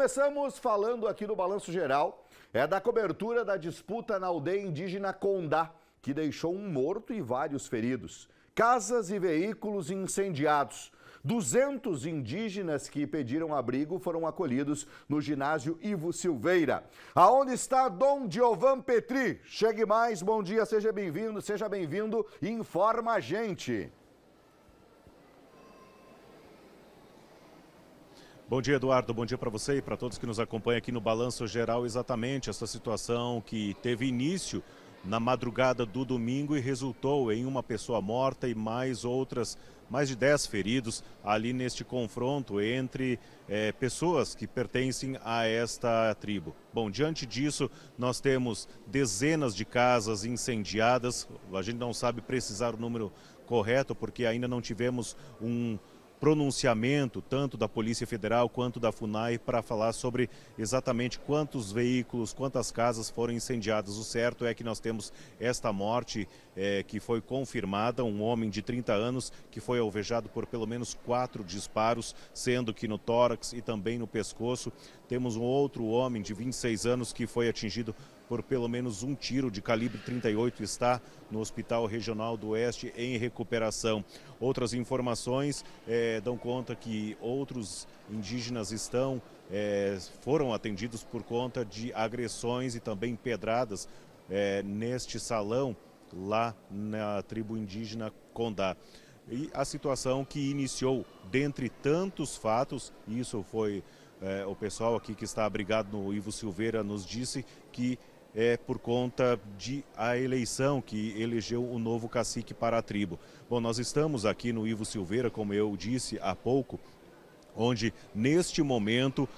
começamos falando aqui no Balanço Geral, da cobertura da disputa na aldeia indígena Condá, que deixou um morto e vários feridos. Casas e veículos incendiados. 200 indígenas que pediram abrigo foram acolhidos no ginásio Ivo Silveira. Aonde está Dom Giovan Petri? Chegue mais, bom dia, seja bem-vindo e informa a gente. Bom dia, Eduardo. Bom dia para você e para todos que nos acompanham aqui no Balanço Geral. Exatamente essa situação que teve início na madrugada do domingo e resultou em uma pessoa morta e mais de 10 feridos ali neste confronto entre pessoas que pertencem a esta tribo. Bom, diante disso, nós temos dezenas de casas incendiadas. A gente não sabe precisar o número correto porque ainda não tivemos um pronunciamento tanto da Polícia Federal quanto da FUNAI para falar sobre exatamente quantos veículos, quantas casas foram incendiadas. O certo é que nós temos esta morte que foi confirmada, um homem de 30 anos que foi alvejado por pelo menos 4 disparos, sendo que no tórax e também no pescoço. Temos um outro homem de 26 anos que foi atingido por pelo menos um tiro de calibre 38, está no Hospital Regional do Oeste em recuperação. Outras informações dão conta que outros indígenas foram atendidos por conta de agressões e também pedradas neste salão lá na tribo indígena Condá. E a situação que iniciou, dentre tantos fatos, isso foi o pessoal aqui que está abrigado no Ivo Silveira nos disse que é por conta a eleição que elegeu o novo cacique para a tribo. Bom, nós estamos aqui no Ivo Silveira, como eu disse há pouco, onde neste momento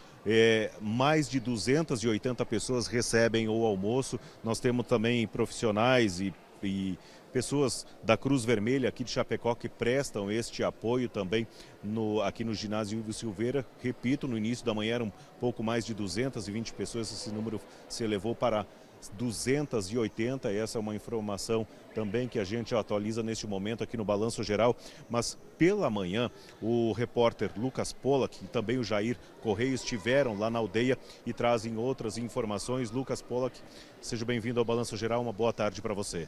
mais de 280 pessoas recebem o almoço. Nós temos também profissionais e pessoas da Cruz Vermelha aqui de Chapecó que prestam este apoio também aqui no ginásio Ivo Silveira. Repito, no início da manhã eram pouco mais de 220 pessoas, esse número se elevou para 280, essa é uma informação também que a gente atualiza neste momento aqui no Balanço Geral, mas pela manhã o repórter Lucas Pollack e também o Jair Correia estiveram lá na aldeia e trazem outras informações. Lucas Pollack, seja bem-vindo ao Balanço Geral, uma boa tarde para você.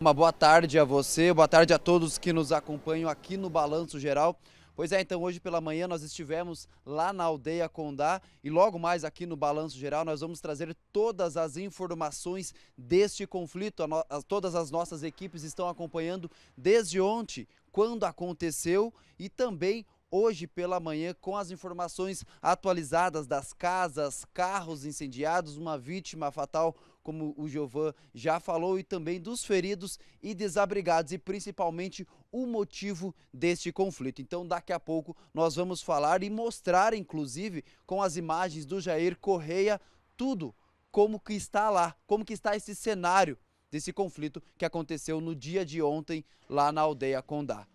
Uma boa tarde a você, boa tarde a todos que nos acompanham aqui no Balanço Geral. Pois é, então hoje pela manhã nós estivemos lá na aldeia Condá e logo mais aqui no Balanço Geral nós vamos trazer todas as informações deste conflito. Todas as nossas equipes estão acompanhando desde ontem, quando aconteceu, e também hoje pela manhã com as informações atualizadas das casas, carros incendiados, uma vítima fatal, como o Giovan já falou, e também dos feridos e desabrigados e principalmente o motivo deste conflito. Então daqui a pouco nós vamos falar e mostrar, inclusive, com as imagens do Jair Correia, tudo como que está lá, como que está esse cenário desse conflito que aconteceu no dia de ontem lá na aldeia Condá.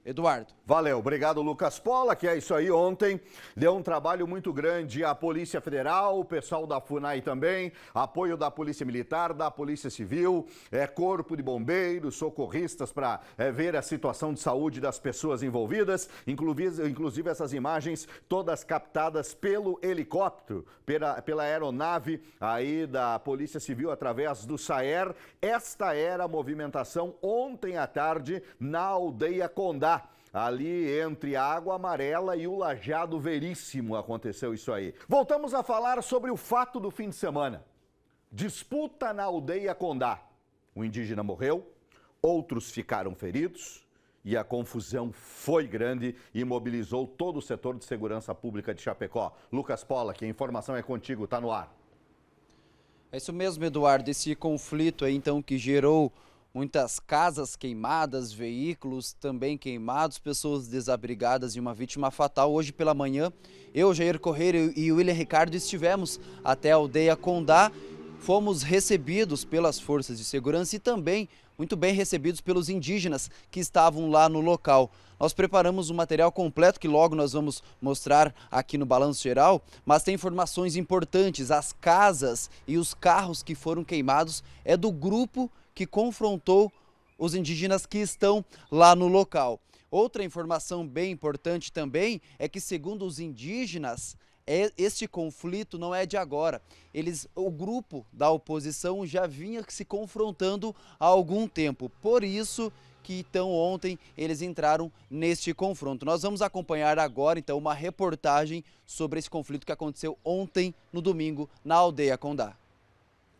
Eduardo. Valeu, obrigado Lucas Pollack, que é isso aí, ontem deu um trabalho muito grande a Polícia Federal, o pessoal da FUNAI também, apoio da Polícia Militar, da Polícia Civil, Corpo de Bombeiros, socorristas para ver a situação de saúde das pessoas envolvidas, inclusive essas imagens todas captadas pelo helicóptero, pela aeronave aí da Polícia Civil através do SAER. Esta era a movimentação ontem à tarde na aldeia Condá. Ali entre a Água Amarela e o Lajeado Veríssimo aconteceu isso aí. Voltamos a falar sobre o fato do fim de semana. Disputa na aldeia Condá. Um indígena morreu, outros ficaram feridos e a confusão foi grande e mobilizou todo o setor de segurança pública de Chapecó. Lucas Pollack, a informação é contigo, está no ar. É isso mesmo, Eduardo, esse conflito aí então que gerou muitas casas queimadas, veículos também queimados, pessoas desabrigadas e uma vítima fatal. Hoje pela manhã, eu, Jair Correia e o William Ricardo estivemos até a aldeia Condá. Fomos recebidos pelas forças de segurança e também muito bem recebidos pelos indígenas que estavam lá no local. Nós preparamos um material completo que logo nós vamos mostrar aqui no Balanço Geral, mas tem informações importantes. As casas e os carros que foram queimados é do grupo que confrontou os indígenas que estão lá no local. Outra informação bem importante também é que, segundo os indígenas, este conflito não é de agora. O grupo da oposição já vinha se confrontando há algum tempo. Por isso que então ontem eles entraram neste confronto. Nós vamos acompanhar agora então uma reportagem sobre esse conflito que aconteceu ontem, no domingo, na aldeia Condá.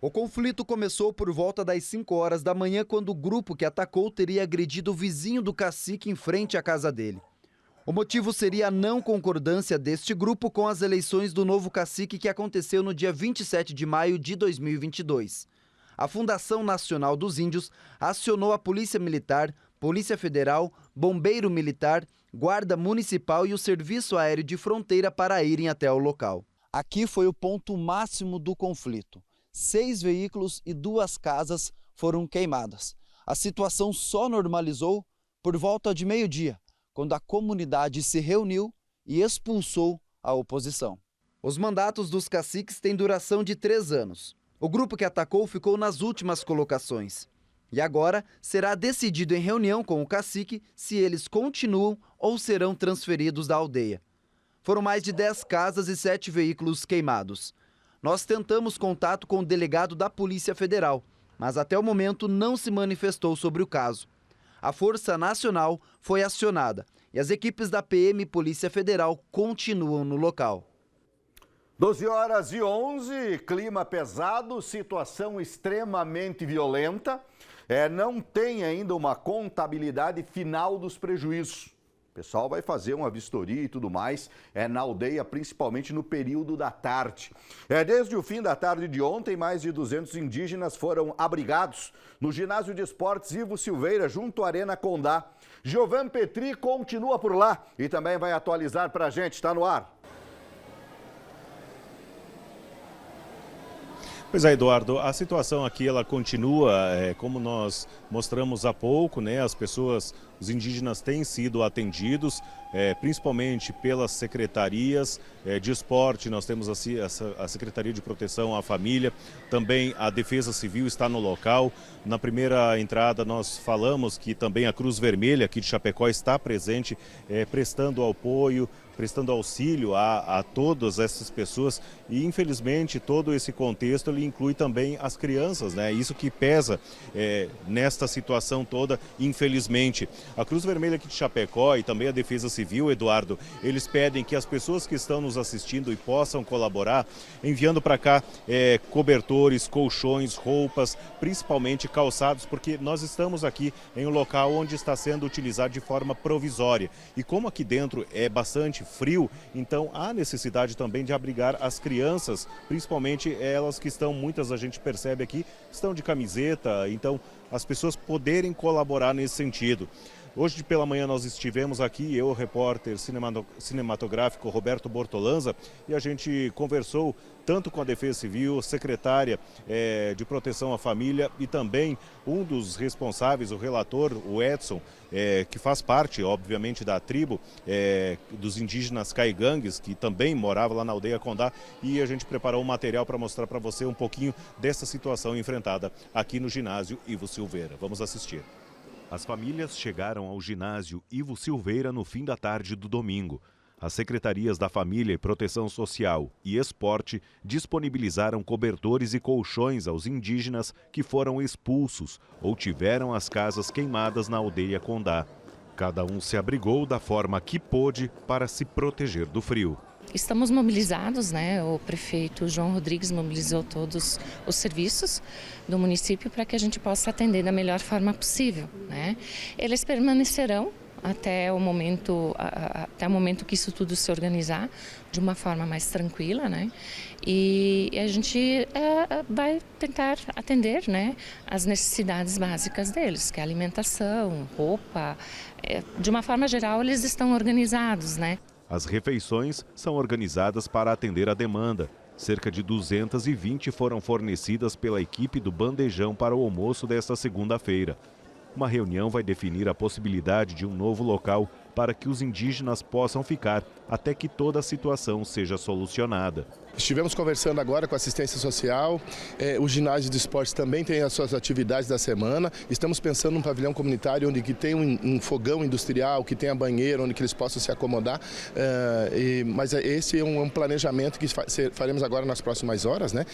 O conflito começou por volta das 5 horas da manhã, quando o grupo que atacou teria agredido o vizinho do cacique em frente à casa dele. O motivo seria a não concordância deste grupo com as eleições do novo cacique, que aconteceu no dia 27 de maio de 2022. A Fundação Nacional dos Índios acionou a Polícia Militar, Polícia Federal, Bombeiro Militar, Guarda Municipal e o Serviço Aéreo de Fronteira para irem até o local. Aqui foi o ponto máximo do conflito. 6 veículos e 2 casas foram queimadas. A situação só normalizou por volta de meio-dia, quando a comunidade se reuniu e expulsou a oposição. Os mandatos dos caciques têm duração de 3 anos. O grupo que atacou ficou nas últimas colocações. E agora será decidido em reunião com o cacique se eles continuam ou serão transferidos da aldeia. Foram mais de 10 casas e 7 veículos queimados. Nós tentamos contato com o delegado da Polícia Federal, mas até o momento não se manifestou sobre o caso. A Força Nacional foi acionada e as equipes da PM e Polícia Federal continuam no local. 12h11, clima pesado, situação extremamente violenta. Não tem ainda uma contabilidade final dos prejuízos. O pessoal vai fazer uma vistoria e tudo mais, na aldeia, principalmente no período da tarde. Desde o fim da tarde de ontem, mais de 200 indígenas foram abrigados no ginásio de esportes Ivo Silveira, junto à Arena Condá. Giovanni Petri continua por lá e também vai atualizar para a gente. Está no ar. Pois é, Eduardo, a situação aqui ela continua, como nós mostramos há pouco, né? As pessoas, os indígenas têm sido atendidos, principalmente pelas secretarias de esporte. Nós temos a Secretaria de Proteção à Família, também a Defesa Civil está no local. Na primeira entrada nós falamos que também a Cruz Vermelha aqui de Chapecó está presente, prestando apoio, prestando auxílio a todas essas pessoas, e infelizmente todo esse contexto ele inclui também as crianças, né? Isso que pesa nesta situação toda, infelizmente. A Cruz Vermelha aqui de Chapecó e também a Defesa Civil, Eduardo, eles pedem que as pessoas que estão nos assistindo e possam colaborar, enviando para cá cobertores, colchões, roupas, principalmente calçados, porque nós estamos aqui em um local onde está sendo utilizado de forma provisória. E como aqui dentro é bastante frio, então há necessidade também de abrigar as crianças, principalmente elas que estão, muitas a gente percebe aqui, estão de camiseta, então as pessoas poderem colaborar nesse sentido. Hoje pela manhã nós estivemos aqui, eu, o repórter cinematográfico Roberto Bortolanza, e a gente conversou tanto com a Defesa Civil, secretária de Proteção à Família e também um dos responsáveis, o relator, o Edson, que faz parte, obviamente, da tribo dos indígenas caigangues, que também morava lá na aldeia Condá, e a gente preparou um material para mostrar para você um pouquinho dessa situação enfrentada aqui no ginásio Ivo Silveira. Vamos assistir. As famílias chegaram ao ginásio Ivo Silveira no fim da tarde do domingo. As secretarias da Família e Proteção Social e Esporte disponibilizaram cobertores e colchões aos indígenas que foram expulsos ou tiveram as casas queimadas na aldeia Condá. Cada um se abrigou da forma que pôde para se proteger do frio. Estamos mobilizados, né? O prefeito João Rodrigues mobilizou todos os serviços do município para que a gente possa atender da melhor forma possível, né? Eles permanecerão até o momento que isso tudo se organizar de uma forma mais tranquila, né? E a gente vai tentar atender, né, as necessidades básicas deles, que é alimentação, roupa. De uma forma geral, eles estão organizados, né? As refeições são organizadas para atender a demanda. Cerca de 220 foram fornecidas pela equipe do Bandejão para o almoço desta segunda-feira. Uma reunião vai definir a possibilidade de um novo local para que os indígenas possam ficar até que toda a situação seja solucionada. Estivemos conversando agora com a assistência social, o ginásio de esportes também tem as suas atividades da semana. Estamos pensando num pavilhão comunitário onde que tem um fogão industrial, que tenha banheiro, onde que eles possam se acomodar. Mas esse é um planejamento que faremos agora nas próximas horas, né?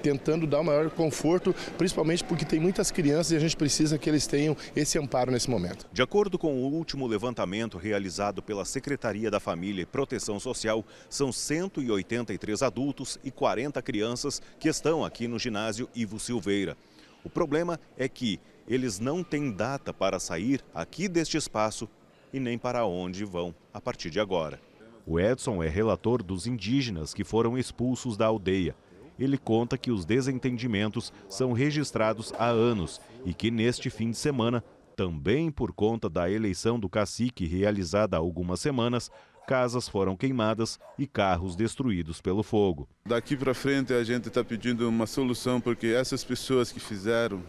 Tentando dar o maior conforto, principalmente porque tem muitas crianças e a gente precisa que eles tenham esse amparo nesse momento. De acordo com o último levantamento realizado pela Secretaria da Família e Proteção Social, são 183 adultos e 40 crianças que estão aqui no ginásio Ivo Silveira. O problema é que eles não têm data para sair aqui deste espaço e nem para onde vão a partir de agora. O Edson é relator dos indígenas que foram expulsos da aldeia. Ele conta que os desentendimentos são registrados há anos e que neste fim de semana, também por conta da eleição do cacique realizada há algumas semanas, casas foram queimadas e carros destruídos pelo fogo. Daqui para frente a gente está pedindo uma solução, porque essas pessoas que fizeram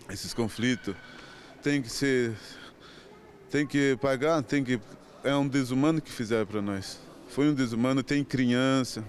esses conflitos tem que pagar, é um desumano que fizeram para nós. Foi um desumano, tem criança,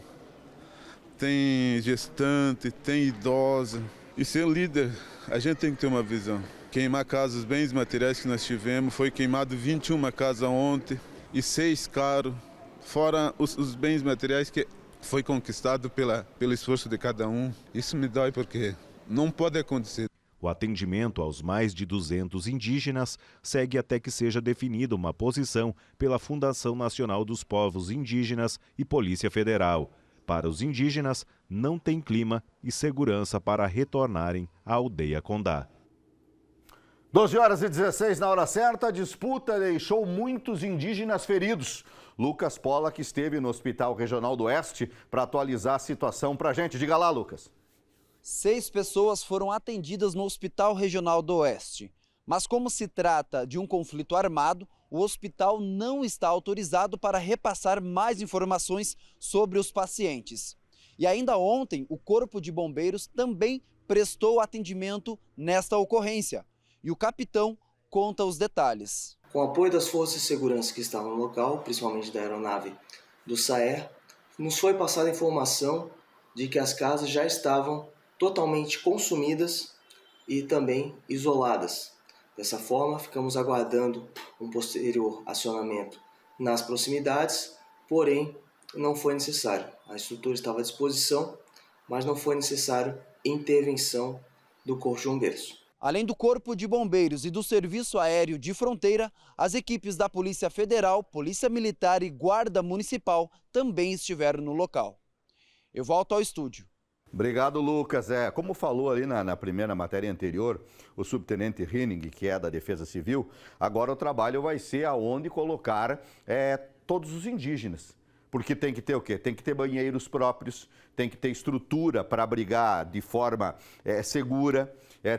tem gestante, tem idosa. E ser líder, a gente tem que ter uma visão. Queimar casas, bens materiais que nós tivemos, foi queimado 21 casas ontem. E 6 carros, fora os bens materiais que foi conquistado pelo esforço de cada um. Isso me dói porque não pode acontecer. O atendimento aos mais de 200 indígenas segue até que seja definida uma posição pela Fundação Nacional dos Povos Indígenas e Polícia Federal. Para os indígenas, não tem clima e segurança para retornarem à aldeia Condá. 12h16 na hora certa, a disputa deixou muitos indígenas feridos. Lucas Pollack esteve no Hospital Regional do Oeste para atualizar a situação para a gente. Diga lá, Lucas. 6 pessoas foram atendidas no Hospital Regional do Oeste. Mas como se trata de um conflito armado, o hospital não está autorizado para repassar mais informações sobre os pacientes. E ainda ontem, o Corpo de Bombeiros também prestou atendimento nesta ocorrência. E o capitão conta os detalhes. Com o apoio das forças de segurança que estavam no local, principalmente da aeronave do SAER, nos foi passada a informação de que as casas já estavam totalmente consumidas e também isoladas. Dessa forma, ficamos aguardando um posterior acionamento nas proximidades, porém não foi necessário. A estrutura estava à disposição, mas não foi necessário intervenção do Corpo de Bombeiros. Além do Corpo de Bombeiros e do Serviço Aéreo de Fronteira, as equipes da Polícia Federal, Polícia Militar e Guarda Municipal também estiveram no local. Eu volto ao estúdio. Obrigado, Lucas. Como falou ali na primeira matéria anterior, o subtenente Henning, que é da Defesa Civil, agora o trabalho vai ser aonde colocar todos os indígenas. Porque tem que ter o quê? Tem que ter banheiros próprios, tem que ter estrutura para abrigar de forma segura,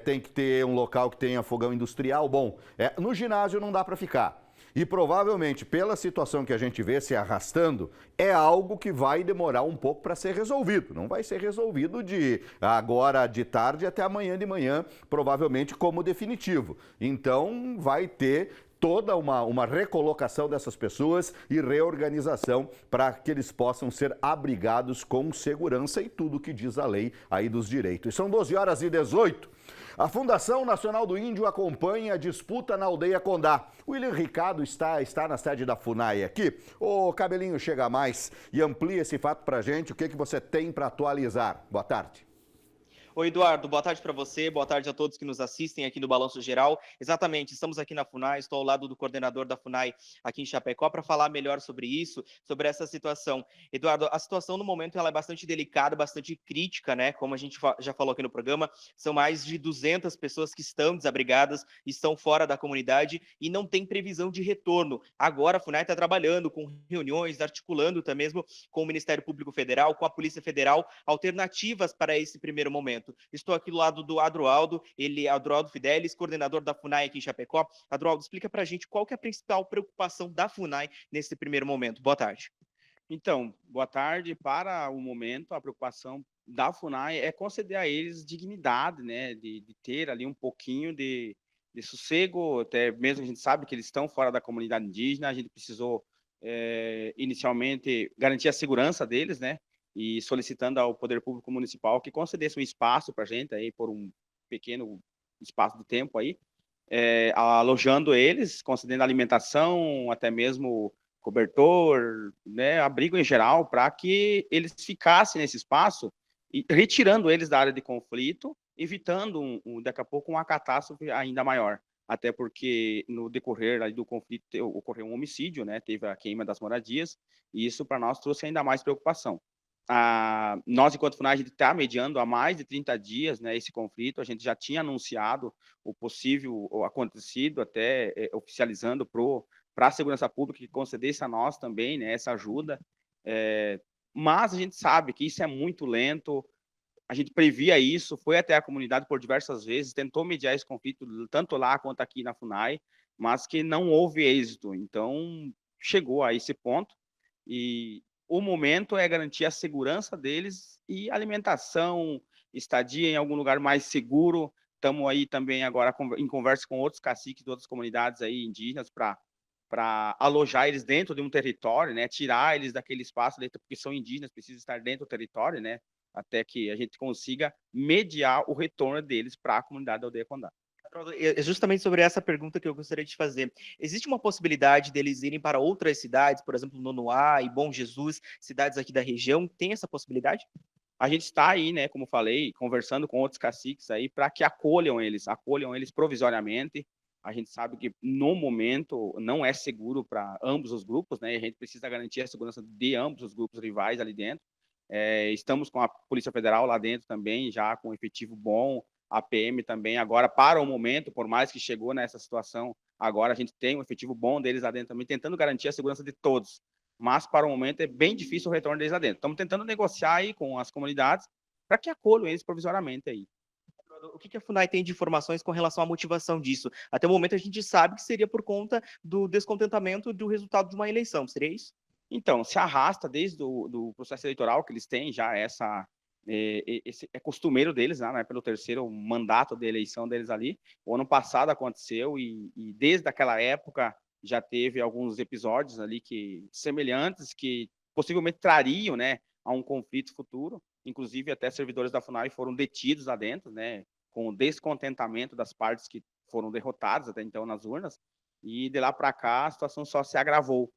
tem que ter um local que tenha fogão industrial. Bom, no ginásio não dá para ficar. E provavelmente, pela situação que a gente vê se arrastando, é algo que vai demorar um pouco para ser resolvido. Não vai ser resolvido de agora de tarde até amanhã de manhã, provavelmente como definitivo. Então, vai ter toda uma recolocação dessas pessoas e reorganização para que eles possam ser abrigados com segurança e tudo que diz a lei aí dos direitos. São 12h18. A Fundação Nacional do Índio acompanha a disputa na aldeia Condá. O William Ricardo está na sede da FUNAI aqui. O Cabelinho chega mais e amplia esse fato para a gente. O que você tem para atualizar? Boa tarde. Oi, Eduardo, boa tarde para você, boa tarde a todos que nos assistem aqui no Balanço Geral. Exatamente, estamos aqui na FUNAI, estou ao lado do coordenador da FUNAI aqui em Chapecó para falar melhor sobre isso, sobre essa situação. Eduardo, a situação no momento ela é bastante delicada, bastante crítica, né? Como a gente já falou aqui no programa, são mais de 200 pessoas que estão desabrigadas, estão fora da comunidade e não tem previsão de retorno. Agora a FUNAI está trabalhando com reuniões, articulando até mesmo com o Ministério Público Federal, com a Polícia Federal, alternativas para esse primeiro momento. Estou aqui do lado do Adroaldo, ele é Adroaldo Fidelis, coordenador da FUNAI aqui em Chapecó. Adroaldo, explica para a gente qual que é a principal preocupação da FUNAI nesse primeiro momento. Boa tarde. Então, boa tarde. Para o momento, a preocupação da FUNAI é conceder a eles dignidade, né, de ter ali um pouquinho de sossego, até mesmo a gente sabe que eles estão fora da comunidade indígena, a gente precisou inicialmente garantir a segurança deles, né? E solicitando ao Poder Público Municipal que concedesse um espaço para a gente aí por um pequeno espaço de tempo aí, alojando eles, concedendo alimentação, até mesmo cobertor, né, abrigo em geral, para que eles ficassem nesse espaço e retirando eles da área de conflito, evitando daqui a pouco uma catástrofe ainda maior. Até porque no decorrer ali do conflito ocorreu um homicídio, né? Teve a queima das moradias, e isso para nós trouxe ainda mais preocupação. Nós, enquanto FUNAI, a gente está mediando há mais de 30 dias, né, esse conflito. A gente já tinha anunciado o possível, o acontecido, até oficializando para a segurança pública que concedesse a nós também, né, essa ajuda. Mas a gente sabe que isso é muito lento. A gente previa isso, foi até a comunidade por diversas vezes, tentou mediar esse conflito, tanto lá quanto aqui na FUNAI, mas que não houve êxito. Então, chegou a esse ponto, e o momento é garantir a segurança deles e alimentação, estadia em algum lugar mais seguro. Estamos aí também agora em conversa com outros caciques de outras comunidades aí indígenas para alojar eles dentro de um território, né? Tirar eles daquele espaço, porque são indígenas, precisam estar dentro do território, né? Até que a gente consiga mediar o retorno deles para a comunidade da Aldeia Condá. É justamente sobre essa pergunta que eu gostaria de fazer. Existe uma possibilidade deles irem para outras cidades, por exemplo, Nonoá e Bom Jesus, cidades aqui da região? Tem essa possibilidade? A gente está aí, né, como falei, conversando com outros caciques aí para que acolham eles provisoriamente. A gente sabe que no momento não é seguro para ambos os grupos, né? A gente precisa garantir a segurança de ambos os grupos rivais ali dentro. Estamos com a Polícia Federal lá dentro também, já com efetivo bom, a PM também. Agora, para o momento, por mais que chegou nessa situação, agora a gente tem um efetivo bom deles lá dentro também, tentando garantir a segurança de todos. Mas, para o momento, é bem difícil o retorno deles lá dentro. Estamos tentando negociar aí com as comunidades para que acolham eles provisoriamente aí. O que a FUNAI tem de informações com relação à motivação disso? Até o momento, a gente sabe que seria por conta do descontentamento do resultado de uma eleição. Seria isso? Então, se arrasta desde o processo eleitoral, que eles têm já esse é costumeiro deles, né, pelo terceiro mandato de eleição deles ali. O ano passado aconteceu e desde aquela época já teve alguns episódios ali semelhantes que possivelmente trariam, né, a um conflito futuro. Inclusive, até servidores da FUNAI foram detidos lá dentro, né, com o descontentamento das partes que foram derrotadas até então nas urnas. E de lá para cá, a situação só se agravou.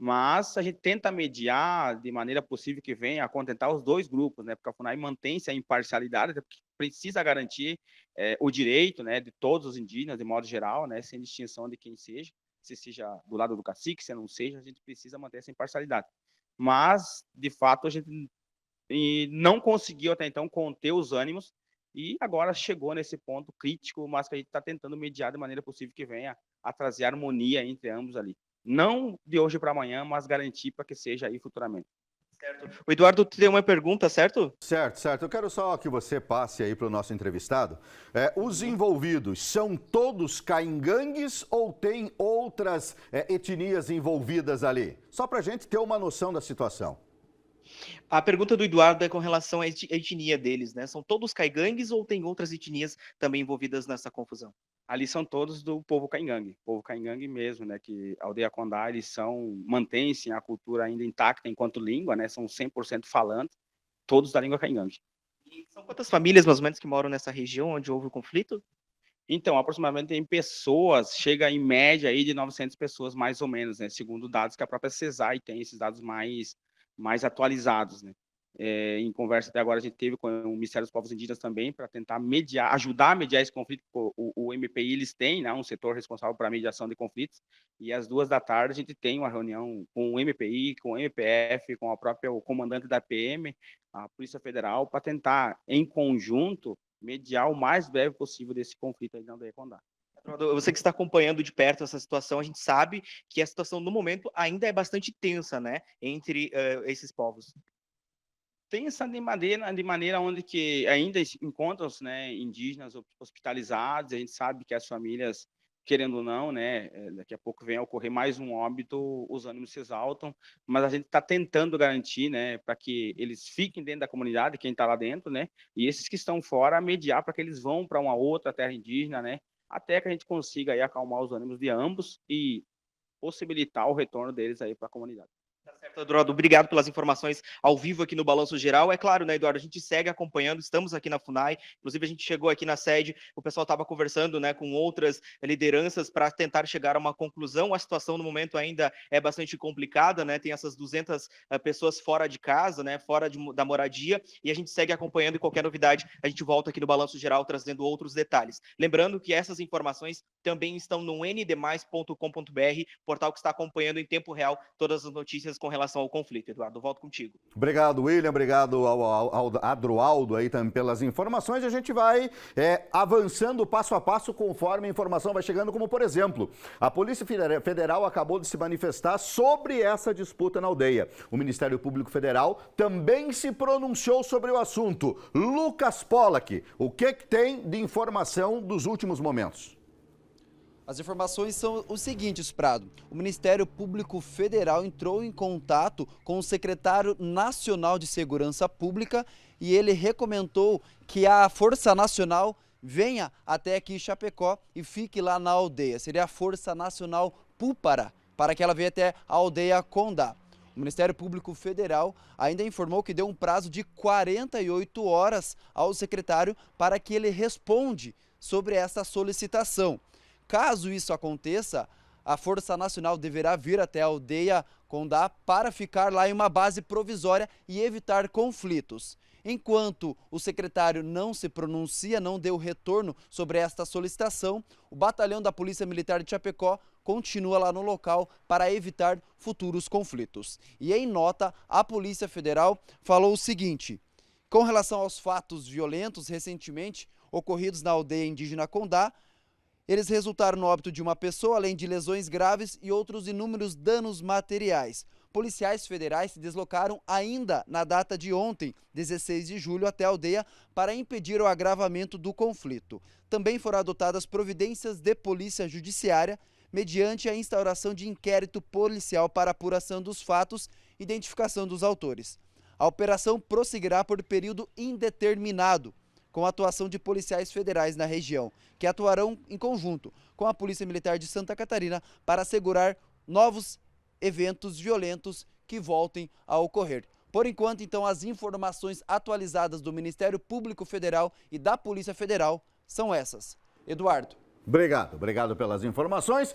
Mas a gente tenta mediar de maneira possível que venha a contentar os dois grupos, né? Porque a FUNAI mantém-se a imparcialidade, porque precisa garantir o direito, né, de todos os indígenas, de modo geral, né, sem distinção de quem seja, se seja do lado do cacique, se não seja, a gente precisa manter essa imparcialidade. Mas, de fato, a gente não conseguiu até então conter os ânimos e agora chegou nesse ponto crítico, mas que a gente está tentando mediar de maneira possível que venha a trazer harmonia entre ambos ali. Não de hoje para amanhã, mas garantir para que seja aí futuramente. Certo. O Eduardo tem uma pergunta, certo? Certo. Eu quero só que você passe aí para o nosso entrevistado. Os envolvidos são todos caingangues ou tem outras etnias envolvidas ali? Só para a gente ter uma noção da situação. A pergunta do Eduardo é com relação à etnia deles, né? São todos caigangues ou tem outras etnias também envolvidas nessa confusão? Ali são todos do povo caingangue mesmo, né? Que a Aldeia Condá, eles mantêm-se a cultura ainda intacta enquanto língua, né? São 100% falantes, todos da língua caingangue. E são quantas famílias, mais ou menos, que moram nessa região onde houve o conflito? Então, aproximadamente em pessoas, chega em média aí de 900 pessoas, mais ou menos, né? Segundo dados que a própria CESAI tem, esses dados mais atualizados, né? Em conversa até agora a gente teve com o Ministério dos Povos Indígenas também para tentar mediar, ajudar a mediar esse conflito. O MPI eles têm, né, um setor responsável para a mediação de conflitos, e às 14h a gente tem uma reunião com o MPI, com o MPF, com o comandante da PM, a Polícia Federal, para tentar em conjunto mediar o mais breve possível desse conflito aí na Aldeia Condá. Você que está acompanhando de perto essa situação, a gente sabe que a situação no momento ainda é bastante tensa, né, entre esses povos. Tensa de maneira onde que ainda encontram-se, né, indígenas hospitalizados. A gente sabe que as famílias, querendo ou não, né, daqui a pouco vem a ocorrer mais um óbito, os ânimos se exaltam, mas a gente está tentando garantir, né, para que eles fiquem dentro da comunidade, quem está lá dentro, né, e esses que estão fora, mediar para que eles vão para uma outra terra indígena, né, até que a gente consiga aí acalmar os ânimos de ambos e possibilitar o retorno deles aí para a comunidade. Tá certo, Eduardo. Obrigado pelas informações ao vivo aqui no Balanço Geral. É claro, né, Eduardo, a gente segue acompanhando, estamos aqui na FUNAI, inclusive a gente chegou aqui na sede, o pessoal estava conversando, né, com outras lideranças para tentar chegar a uma conclusão. A situação no momento ainda é bastante complicada, né, tem essas 200 pessoas fora de casa, né, fora da moradia, e a gente segue acompanhando, e qualquer novidade a gente volta aqui no Balanço Geral trazendo outros detalhes. Lembrando que essas informações também estão no ndemais.com.br, portal que está acompanhando em tempo real todas as notícias com relação ao conflito. Eduardo, volto contigo. Obrigado, William. Obrigado ao Adroaldo aí também pelas informações. A gente vai avançando passo a passo conforme a informação vai chegando, como por exemplo, a Polícia Federal acabou de se manifestar sobre essa disputa na aldeia. O Ministério Público Federal também se pronunciou sobre o assunto. Lucas Pollack, o que tem de informação dos últimos momentos? As informações são os seguintes, Prado. O Ministério Público Federal entrou em contato com o secretário nacional de Segurança Pública e ele recomendou que a Força Nacional venha até aqui em Chapecó e fique lá na aldeia. Seria a Força Nacional Púpara, para que ela venha até a aldeia Condá. O Ministério Público Federal ainda informou que deu um prazo de 48 horas ao secretário para que ele responda sobre essa solicitação. Caso isso aconteça, a Força Nacional deverá vir até a aldeia Condá para ficar lá em uma base provisória e evitar conflitos. Enquanto o secretário não se pronuncia, não deu retorno sobre esta solicitação, o batalhão da Polícia Militar de Chapecó continua lá no local para evitar futuros conflitos. E em nota, a Polícia Federal falou o seguinte: com relação aos fatos violentos recentemente ocorridos na aldeia indígena Condá, eles resultaram no óbito de uma pessoa, além de lesões graves e outros inúmeros danos materiais. Policiais federais se deslocaram ainda na data de ontem, 16 de julho, até a aldeia para impedir o agravamento do conflito. Também foram adotadas providências de polícia judiciária, mediante a instauração de inquérito policial para apuração dos fatos e identificação dos autores. A operação prosseguirá por período indeterminado, com a atuação de policiais federais na região, que atuarão em conjunto com a Polícia Militar de Santa Catarina para assegurar novos eventos violentos que voltem a ocorrer. Por enquanto, então, as informações atualizadas do Ministério Público Federal e da Polícia Federal são essas. Eduardo. Obrigado pelas informações.